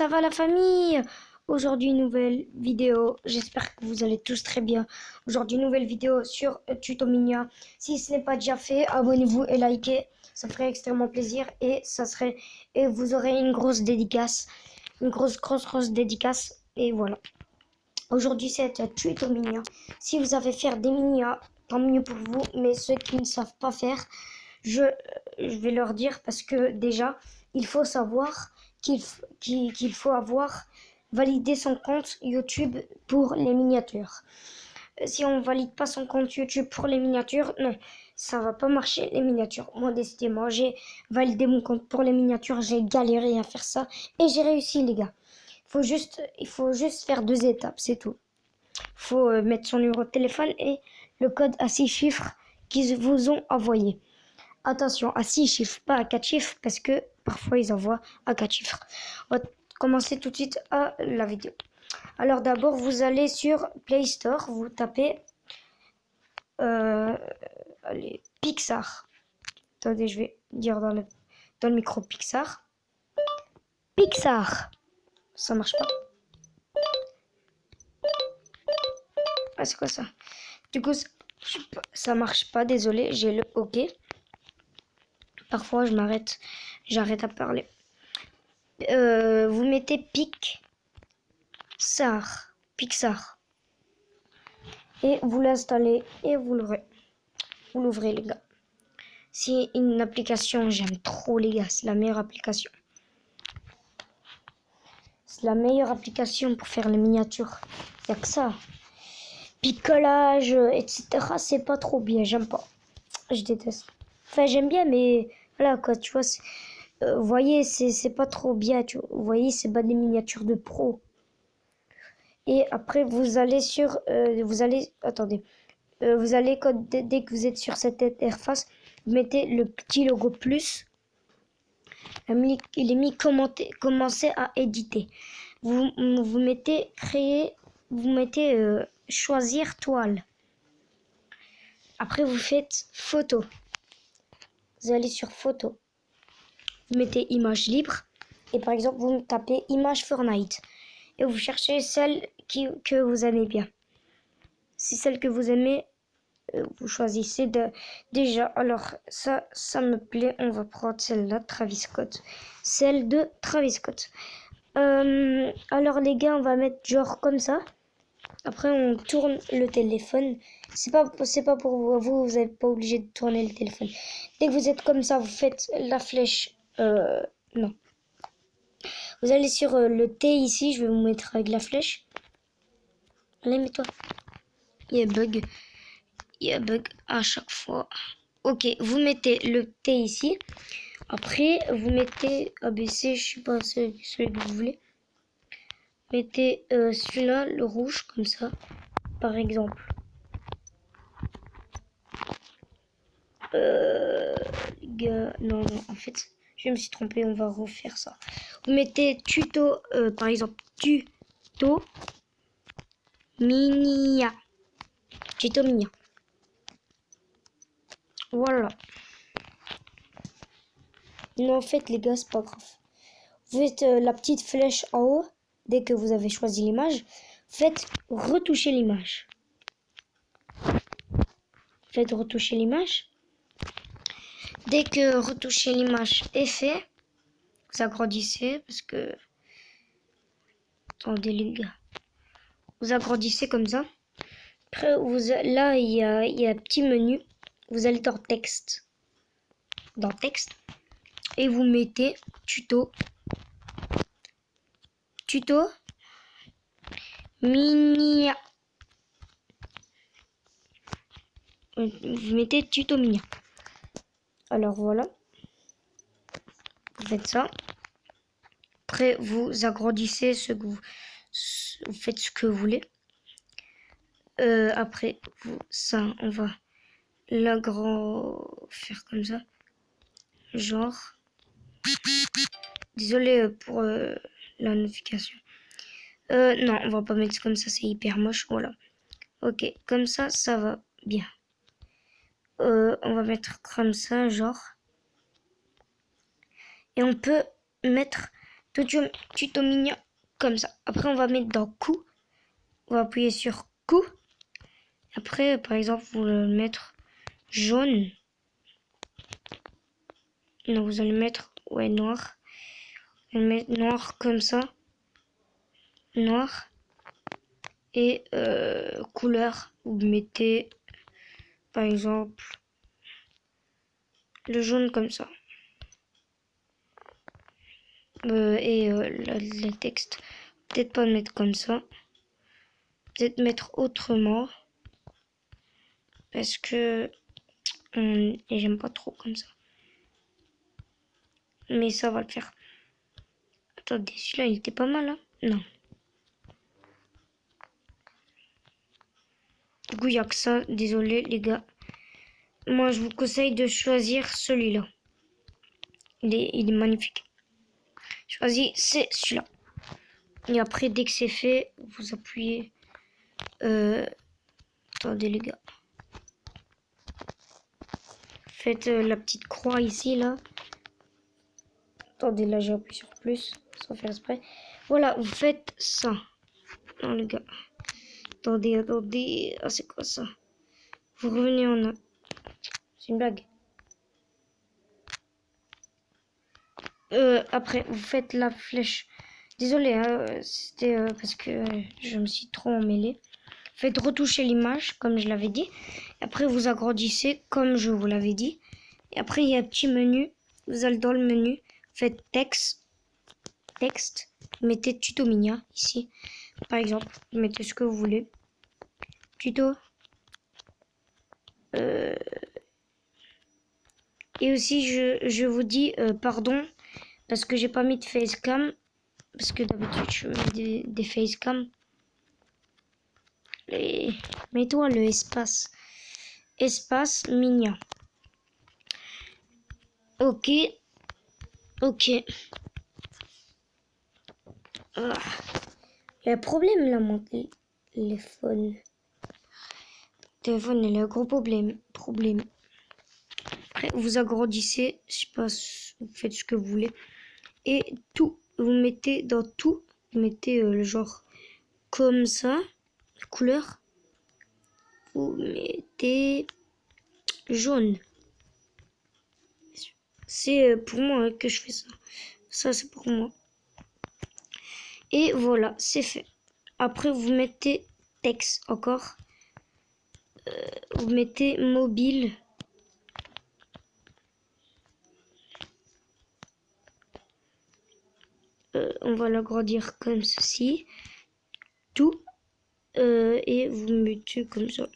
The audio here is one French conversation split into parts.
ça va la famille? Aujourd'hui, nouvelle vidéo. J'espère que vous allez tous très bien. Aujourd'hui, nouvelle vidéo sur Tuto Minia. Si ce n'est pas déjà fait, abonnez-vous et likez. Ça ferait extrêmement plaisir et vous aurez une grosse dédicace. Une grosse dédicace. Et voilà. Aujourd'hui, c'est un Tuto Minia. Si vous savez faire des Minia, tant mieux pour vous. Mais ceux qui ne savent pas faire, je vais leur dire parce que déjà, il faut savoir qu'il faut avoir validé son compte YouTube pour les miniatures. Si on valide pas son compte YouTube pour les miniatures, non, ça va pas marcher les miniatures. Modestement, j'ai validé mon compte pour les miniatures, j'ai galéré à faire ça et j'ai réussi les gars. Il faut juste faire 2 étapes, c'est tout. Il faut mettre son numéro de téléphone et le code à 6 chiffres qu'ils vous ont envoyé. Attention, à 6 chiffres, pas à 4 chiffres, parce que parfois ils envoient à 4 chiffres. On va commencer tout de suite à la vidéo. Alors d'abord, vous allez sur Play Store, vous tapez allez, Pixar. Attendez, je vais dire dans le micro Pixar. Pixar. Ça marche pas. Ah, c'est quoi ça? Du coup, ça marche pas, désolé, j'ai le OK. Parfois, j'arrête à parler. Vous mettez Pixar. Et vous l'installez et vous l'ouvrez, les gars. C'est une application, j'aime trop, les gars. C'est la meilleure application. C'est la meilleure application pour faire les miniatures. Il n'y a que ça. Picolage, etc. C'est pas trop bien, j'aime pas. Je déteste. Enfin, j'aime bien, mais voilà quoi, tu vois. Vous voyez, c'est pas trop bien, tu vois. Vous voyez, c'est pas des miniatures de pro. Et après, vous allez attendez. Vous allez, dès que vous êtes sur cette interface, vous mettez le petit logo plus. Il est mis commencer à éditer. Vous mettez choisir toile. Après, vous faites photo. Vous allez sur photo. Vous mettez image libre. Et par exemple, vous tapez image Fortnite. Et vous cherchez celle que vous aimez bien. Si celle que vous aimez, vous choisissez déjà. Alors, ça me plaît. On va prendre celle-là, Travis Scott. Celle de Travis Scott. Alors, les gars, on va mettre genre comme ça. Après, on tourne le téléphone. C'est pas pour vous n'êtes pas obligé de tourner le téléphone. Dès que vous êtes comme ça, vous faites la flèche. Non. Vous allez sur le T ici. Je vais vous mettre avec la flèche. Allez, mets-toi. Il y a bug à chaque fois. Ok, vous mettez le T ici. Après, vous mettez ABC, je sais pas, celui que vous voulez. Mettez celui-là, le rouge, comme ça, par exemple. Gars, non, en fait, je me suis trompée, on va refaire ça. Vous mettez tuto, par exemple, tuto Minia. Tuto Minia. Voilà. Non, en fait, les gars, c'est pas grave. Vous faites la petite flèche en haut. Dès que vous avez choisi l'image, faites retoucher l'image. Faites retoucher l'image. Dès que retoucher l'image est fait, vous agrandissez parce que... Attendez les gars. Vous agrandissez comme ça. Après, là, il y a un petit menu. Vous allez dans texte. Dans texte. Et vous mettez tuto. Tuto. Minia. Vous mettez tuto Minia. Alors voilà. Vous faites ça. Après, vous agrandissez vous faites ce que vous voulez. Après, ça, on va faire comme ça. Genre. Désolé pour la notification. Non, on va pas mettre comme ça, c'est hyper moche. Voilà. Ok, comme ça, ça va bien. On va mettre comme ça, genre. Et on peut mettre tuto mignon comme ça. Après, on va mettre dans coup. On va appuyer sur coup. Après, par exemple, vous allez mettre jaune. Non, vous allez mettre noir. Vous allez mettre noir comme ça. Noir. Et couleur, vous mettez par exemple le jaune comme ça. Le texte, peut-être pas le mettre comme ça. Peut-être mettre autrement. Parce que j'aime pas trop comme ça. Mais ça va le faire. Attendez, celui-là il était pas mal, hein? Non. Du coup, il n'y a que ça. Désolé, les gars. Moi, je vous conseille de choisir celui-là. Il est magnifique. Choisis, c'est celui-là. Et après, dès que c'est fait, vous appuyez. Attendez, les gars. Faites la petite croix ici, là. Attendez, là, j'ai appuyé sur plus, sans faire exprès. Voilà, vous faites ça. Non, les gars. Attendez. Ah, c'est quoi ça? Vous revenez en a. C'est une blague. Après, vous faites la flèche. Désolé, hein, c'était parce que je me suis trop emmêlée. Faites retoucher l'image, comme je l'avais dit. Après, vous agrandissez, comme je vous l'avais dit. Et après, il y a un petit menu. Vous allez dans le menu. Faites texte. Mettez tuto Minia ici. Par exemple, vous mettez ce que vous voulez. Tuto. Et aussi, je vous dis pardon. Parce que j'ai pas mis de facecam. Parce que d'habitude, je mets des facecam. Mets-toi le espace. Espace Minia. Ok. Ah. Il y a un problème là, mon téléphone. Il a un gros problème. Après, vous agrandissez, je sais pas, vous faites ce que vous voulez. Et tout, vous mettez dans tout, vous mettez le genre comme ça, couleur. Vous mettez jaune. C'est pour moi que je fais ça. Ça, c'est pour moi. Et voilà, c'est fait. Après, vous mettez texte encore. Vous mettez mobile. On va l'agrandir comme ceci. Tout. Et vous mettez comme ça.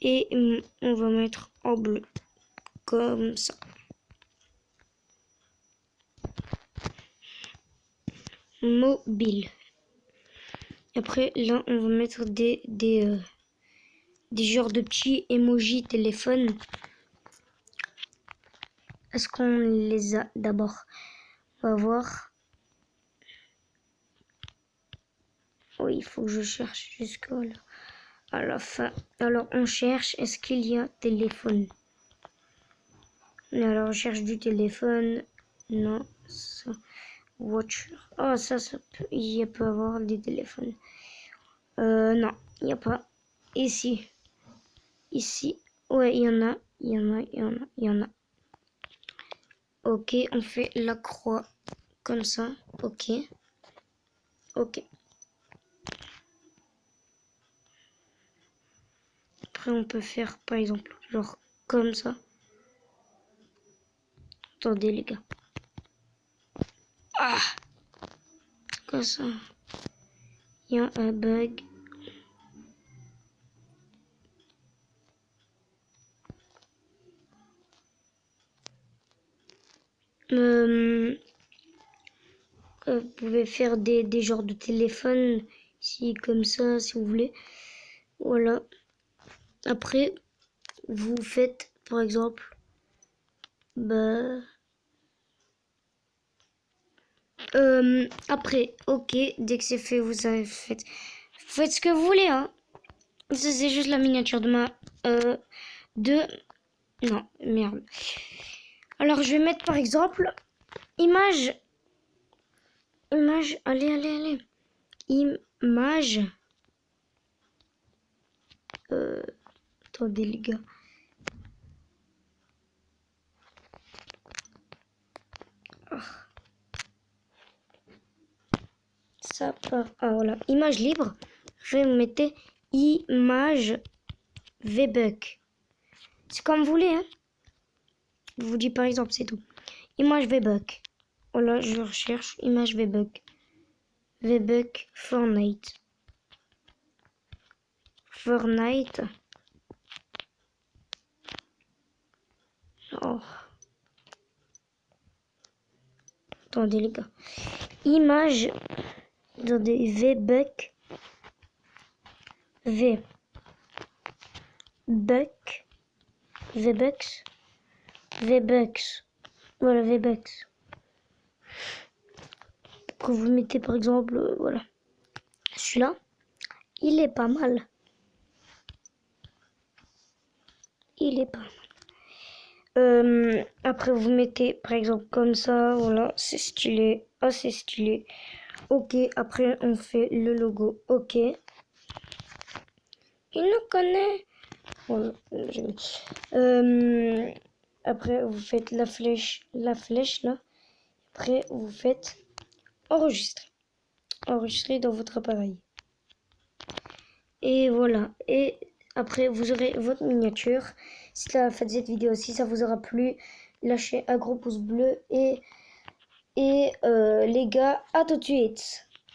Et on va mettre en bleu. Comme ça. Mobile. Après, là, on va mettre des genres de petits emojis téléphone. Est-ce qu'on les a d'abord? On va voir. Oui, il faut que je cherche jusqu'à la fin. Alors, on cherche. Est-ce qu'il y a téléphone? On est à la recherche du téléphone. Non, ça. Voiture. Oh, ça peut, il peut avoir des téléphones. Non, il n'y a pas. Ici. Ouais, il y en a. Ok, on fait la croix comme ça. Ok. Après, on peut faire, par exemple, genre comme ça. Attendez, les gars. Ah! Comme ça. Il y a un bug. Vous pouvez faire des genres de téléphone ici comme ça si vous voulez. Voilà. Après, vous faites par exemple après, ok, dès que c'est fait, vous avez fait. Faites ce que vous voulez, hein. Ça, c'est juste la miniature de ma. Non, merde. Alors, je vais mettre par exemple image, allez, image, attendez les gars. Ça part, voilà, image libre, je vais mettre image VBuck. C'est comme vous voulez, hein. Je vous dis par exemple, c'est tout. Image VBuck. Voilà, je recherche image VBuck. VBuck Fortnite. Fortnite. Oh. Attendez les gars. Image. Attendez, VBuck. VBuck. VBucks. VBucks. Voilà, VBucks. Que vous mettez par exemple, voilà. Celui-là, il est pas mal. Il est pas mal. Après, vous mettez par exemple comme ça, voilà, c'est stylé. Ah, c'est stylé. Ok, après, on fait le logo. Ok. Il nous connaît. Voilà, après, vous faites la flèche là. Après, vous faites enregistrer. Enregistrer dans votre appareil. Et voilà. Et après, vous aurez votre miniature. Si la fin de cette vidéo, si ça vous aura plu, lâchez un gros pouce bleu. Et les gars, à tout de suite.